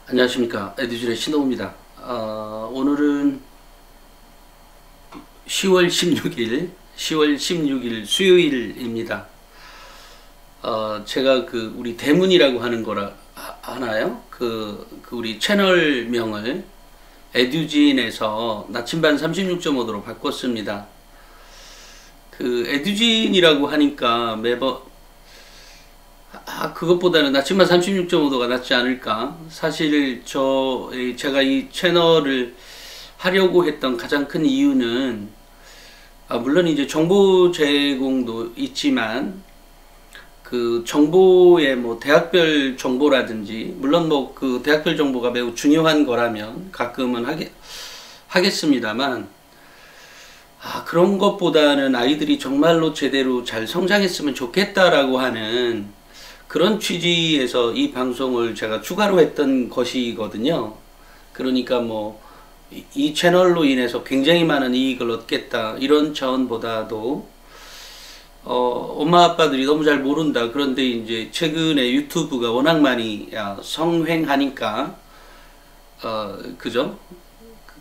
안녕하십니까. 에듀줄의 신동우입니다. 오늘은 10월 16일 수요일입니다. 제가 우리 대문이라고 하는 거라 하나요? 우리 채널명을 에듀진에서 나침반 36.5도로 바꿨습니다. 에듀진이라고 하니까 매번 그것보다는 나침반 36.5도가 낫지 않을까. 사실 제가 이 채널을 하려고 했던 가장 큰 이유는 물론 이제 정보 제공도 있지만 정보의 대학별 정보라든지, 물론 대학별 정보가 매우 중요한 거라면 가끔은 하겠습니다만, 그런 것보다는 아이들이 정말로 제대로 잘 성장했으면 좋겠다라고 하는 그런 취지에서 이 방송을 제가 추가로 했던 것이거든요. 그러니까 이 채널로 인해서 굉장히 많은 이익을 얻겠다 이런 차원보다도 엄마 아빠들이 너무 잘 모른다. 그런데 이제 최근에 유튜브가 워낙 많이 성행하니까 그죠?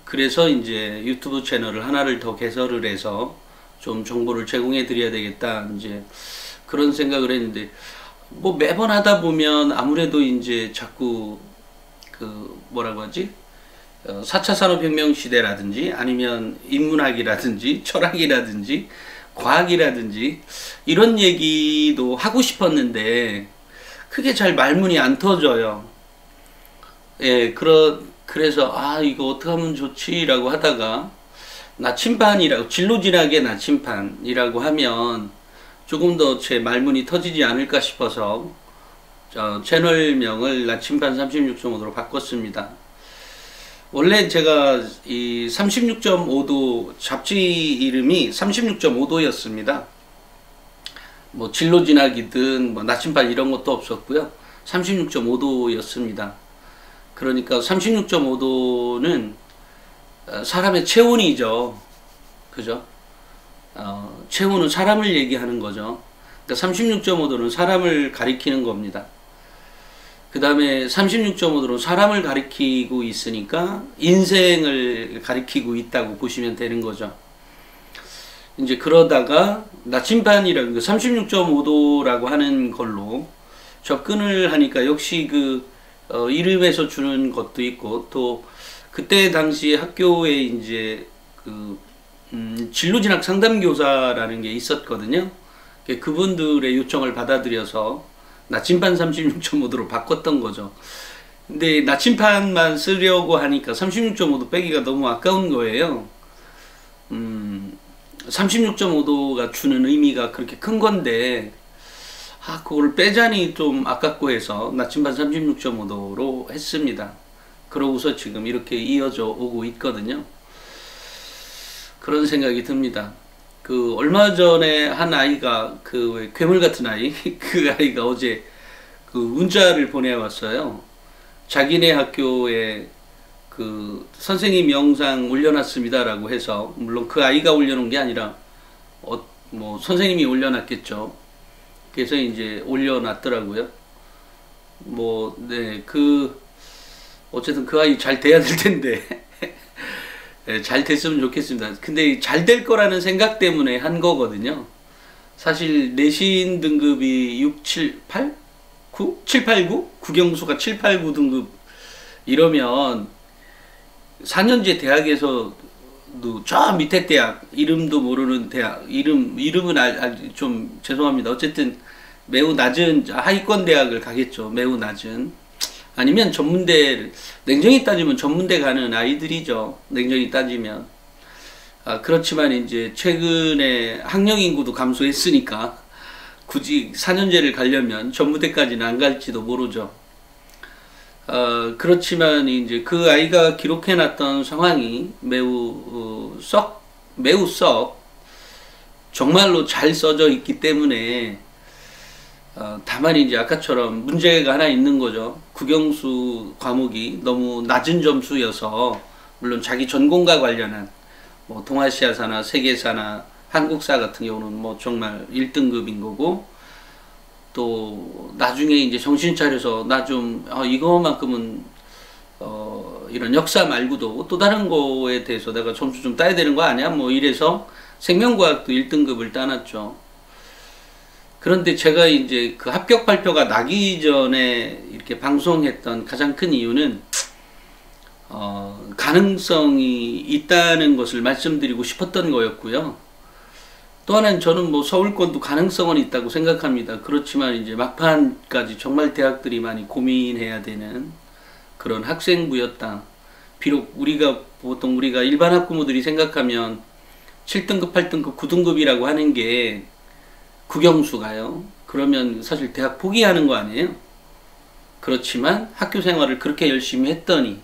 그래서 이제 유튜브 채널을 하나를 더 개설을 해서 좀 정보를 제공해 드려야 되겠다, 이제 그런 생각을 했는데, 매번 하다 보면 아무래도 이제 자꾸 뭐라고 하지? 4차 산업혁명 시대라든지 아니면 인문학이라든지 철학이라든지 과학이라든지 이런 얘기도 하고 싶었는데 그게 잘 말문이 안 터져요. 예, 그래서 이거 어떻게 하면 좋지라고 하다가 나침반이라고, 진로진학의 나침반이라고 하면 조금 더 제 말문이 터지지 않을까 싶어서 채널명을 나침반 36.5도로 바꿨습니다. 원래 제가 이 36.5도 잡지 이름이 36.5도였습니다. 진로진학이든 나침반 이런 것도 없었고요. 36.5도였습니다. 그러니까 36.5도는 사람의 체온이죠. 그죠? 체온은 사람을 얘기하는 거죠. 그러니까 36.5도는 사람을 가리키는 겁니다. 그 다음에 36.5도는 사람을 가리키고 있으니까 인생을 가리키고 있다고 보시면 되는 거죠. 이제 그러다가 나침반이라는 36.5도라고 하는 걸로 접근을 하니까 역시 이름에서 주는 것도 있고, 또 그때 당시 학교에 이제 진로진학 상담교사라는 게 있었거든요. 그분들의 요청을 받아들여서 나침반 36.5도로 바꿨던 거죠. 근데 나침반만 쓰려고 하니까 36.5도 빼기가 너무 아까운 거예요. 36.5도가 주는 의미가 그렇게 큰 건데 그걸 빼자니 좀 아깝고 해서 나침반 36.5도로 했습니다. 그러고서 지금 이렇게 이어져 오고 있거든요. 그런 생각이 듭니다. 얼마 전에 한 아이가, 왜 괴물 같은 아이, 그 아이가 어제 문자를 보내왔어요. 자기네 학교에 선생님 영상 올려놨습니다라고 해서, 물론 그 아이가 올려놓은 게 아니라 선생님이 올려놨겠죠. 그래서 이제 올려놨더라고요. 네, 어쨌든 그 아이 잘 돼야 될 텐데 잘 됐으면 좋겠습니다. 근데 잘 될 거라는 생각 때문에 한 거거든요. 사실 내신 등급이 6, 7, 8? 9? 7, 8, 9? 국영수가 7, 8, 9 등급 이러면 4년제 대학에서도 저 밑에 대학, 이름도 모르는 대학, 이름은 좀 죄송합니다. 어쨌든 매우 낮은 하위권 대학을 가겠죠. 매우 낮은. 아니면 전문대, 냉정히 따지면 전문대 가는 아이들이죠. 냉정히 따지면. 그렇지만 이제 최근에 학령 인구도 감소했으니까 굳이 4년제를 가려면 전문대까지는 안 갈지도 모르죠. 그렇지만 이제 그 아이가 기록해놨던 상황이 매우 썩 정말로 잘 써져 있기 때문에 다만 이제 아까처럼 문제가 하나 있는 거죠. 국영수 과목이 너무 낮은 점수여서, 물론 자기 전공과 관련한 동아시아사나 세계사나 한국사 같은 경우는 정말 1등급인 거고, 또 나중에 이제 정신 차려서 나 좀 이거만큼은 이런 역사 말고도 또 다른 거에 대해서 내가 점수 좀 따야 되는 거 아니야? 뭐 이래서 생명과학도 1등급을 따놨죠. 그런데 제가 이제 그 합격 발표가 나기 전에 이렇게 방송했던 가장 큰 이유는 가능성이 있다는 것을 말씀드리고 싶었던 거였고요. 또 하나는 저는 뭐 서울권도 가능성은 있다고 생각합니다. 그렇지만 이제 막판까지 정말 대학들이 많이 고민해야 되는 그런 학생부였다. 비록 보통 우리가 일반 학부모들이 생각하면 7등급, 8등급, 9등급이라고 하는 게 국영수가요. 그러면 사실 대학 포기하는 거 아니에요? 그렇지만 학교 생활을 그렇게 열심히 했더니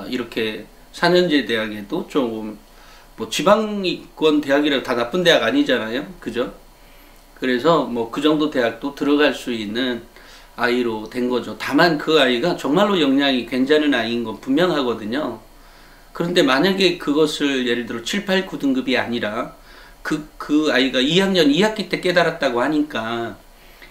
이렇게 4년제 대학에도 조금 뭐 지방이권 대학이라고 다 나쁜 대학 아니잖아요. 그죠? 그래서 뭐 그 정도 대학도 들어갈 수 있는 아이로 된 거죠. 다만 그 아이가 정말로 역량이 괜찮은 아이인 건 분명하거든요. 그런데 만약에 그것을 예를 들어 7, 8, 9등급이 아니라 그 아이가 2학년 2학기 때 깨달았다고 하니까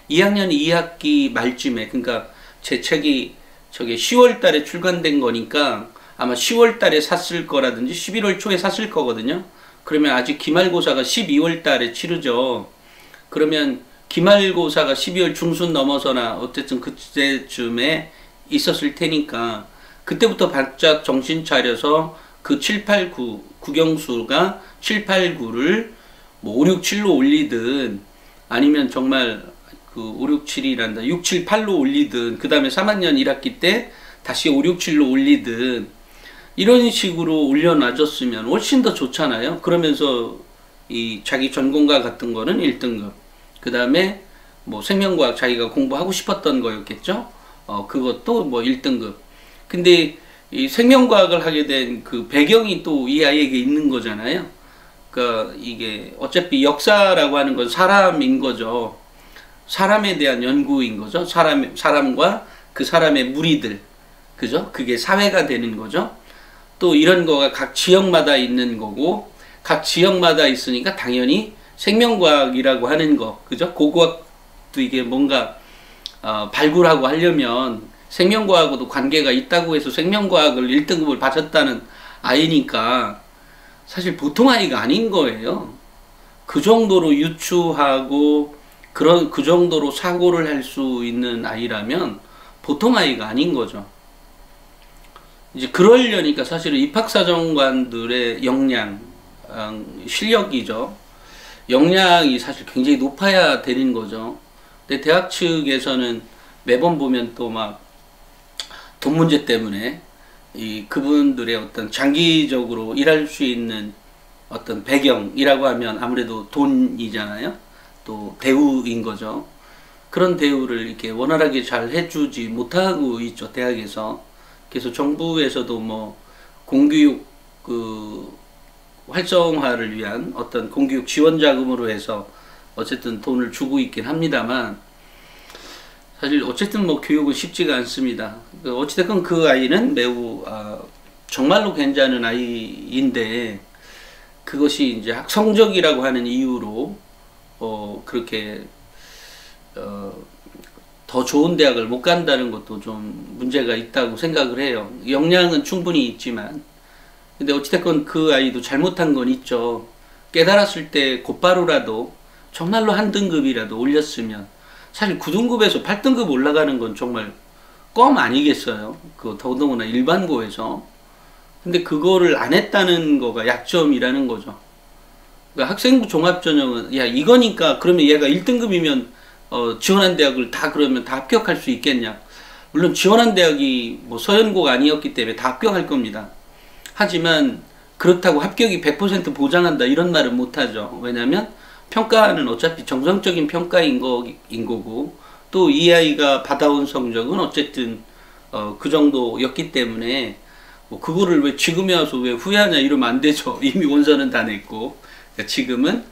2학년 2학기 말쯤에, 그러니까 제 책이 저게 10월 달에 출간된 거니까 아마 10월 달에 샀을 거라든지 11월 초에 샀을 거거든요. 그러면 아직 기말고사가 12월 달에 치르죠. 그러면 기말고사가 12월 중순 넘어서나 어쨌든 그때쯤에 있었을 테니까 그때부터 바짝 정신 차려서 그 7, 8, 9, 국영수가 7, 8, 9를 뭐 5, 6, 7로 올리든 아니면 정말 그 5, 6, 7이란다 6, 7, 8로 올리든 그 다음에 3학년 1학기 때 다시 5, 6, 7로 올리든 이런 식으로 올려놔줬으면 훨씬 더 좋잖아요. 그러면서 이 자기 전공과 같은 거는 1등급, 그 다음에 뭐 생명과학 자기가 공부하고 싶었던 거였겠죠. 그것도 뭐 1등급. 근데 이 생명과학을 하게 된 그 배경이 또 이 아이에게 있는 거잖아요. 그러니까 이게 어차피 역사라고 하는 건 사람인 거죠. 사람에 대한 연구인 거죠. 사람과 그 사람의 무리들, 그죠? 그게 사회가 되는 거죠. 또 이런 거가 각 지역마다 있는 거고, 각 지역마다 있으니까 당연히 생명과학이라고 하는 거, 그죠? 고고학도 이게 뭔가 발굴하고 하려면 생명과학하고도 관계가 있다고 해서 생명과학을 1등급을 받았다는 아이니까 사실 보통 아이가 아닌 거예요. 그 정도로 유추하고 그 정도로 사고를 할 수 있는 아이라면 보통 아이가 아닌 거죠. 이제 그러려니까 사실은 입학사정관들의 역량, 실력이죠. 역량이 사실 굉장히 높아야 되는 거죠. 근데 대학 측에서는 매번 보면 또 막 돈 문제 때문에 그분들의 어떤 장기적으로 일할 수 있는 어떤 배경이라고 하면 아무래도 돈이잖아요. 또 대우인 거죠. 그런 대우를 이렇게 원활하게 잘 해주지 못하고 있죠, 대학에서. 그래서 정부에서도 뭐 공교육 그 활성화를 위한 어떤 공교육 지원 자금으로 해서 어쨌든 돈을 주고 있긴 합니다만, 사실 어쨌든 뭐 교육은 쉽지가 않습니다. 어찌됐건 그 아이는 매우 정말로 괜찮은 아이인데, 그것이 이제 성적이라고 하는 이유로 그렇게 더 좋은 대학을 못 간다는 것도 좀 문제가 있다고 생각을 해요. 역량은 충분히 있지만, 근데 어찌됐건 그 아이도 잘못한 건 있죠. 깨달았을 때 곧바로라도 정말로 한 등급이라도 올렸으면, 사실 9등급에서 8등급 올라가는 건 정말 껌 아니겠어요? 그 더더구나 일반고에서. 근데 그거를 안 했다는 거가 약점이라는 거죠. 그러니까 학생부 종합전형은 야 이거니까 그러면 얘가 1등급이면 지원한 대학을 다 그러면 다 합격할 수 있겠냐? 물론 지원한 대학이 뭐 서연고가 아니었기 때문에 다 합격할 겁니다. 하지만 그렇다고 합격이 100% 보장한다 이런 말은 못하죠. 왜냐하면 평가는 어차피 정상적인 평가인 거고, 또 이 아이가 받아온 성적은 어쨌든 그 정도였기 때문에 뭐 그거를 왜 지금에 와서 왜 후회하냐 이러면 안 되죠. 이미 원서는 다 냈고. 그러니까 지금은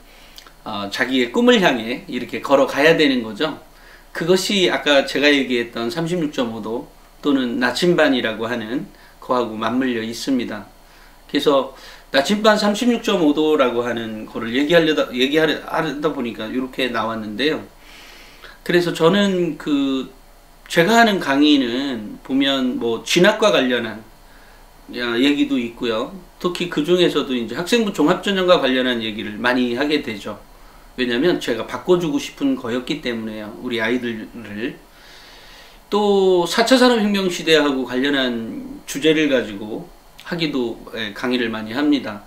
자기의 꿈을 향해 이렇게 걸어가야 되는 거죠. 그것이 아까 제가 얘기했던 36.5도 또는 나침반이라고 하는 거하고 맞물려 있습니다. 그래서 나침반 36.5도라고 하는 거를 얘기하다 보니까 이렇게 나왔는데요. 그래서 저는 그 제가 하는 강의는 보면 뭐 진학과 관련한 얘기도 있고요. 특히 그 중에서도 이제 학생부 종합전형과 관련한 얘기를 많이 하게 되죠. 왜냐면 제가 바꿔주고 싶은 거였기 때문에요. 우리 아이들을. 또 4차 산업혁명 시대하고 관련한 주제를 가지고 하기도 강의를 많이 합니다.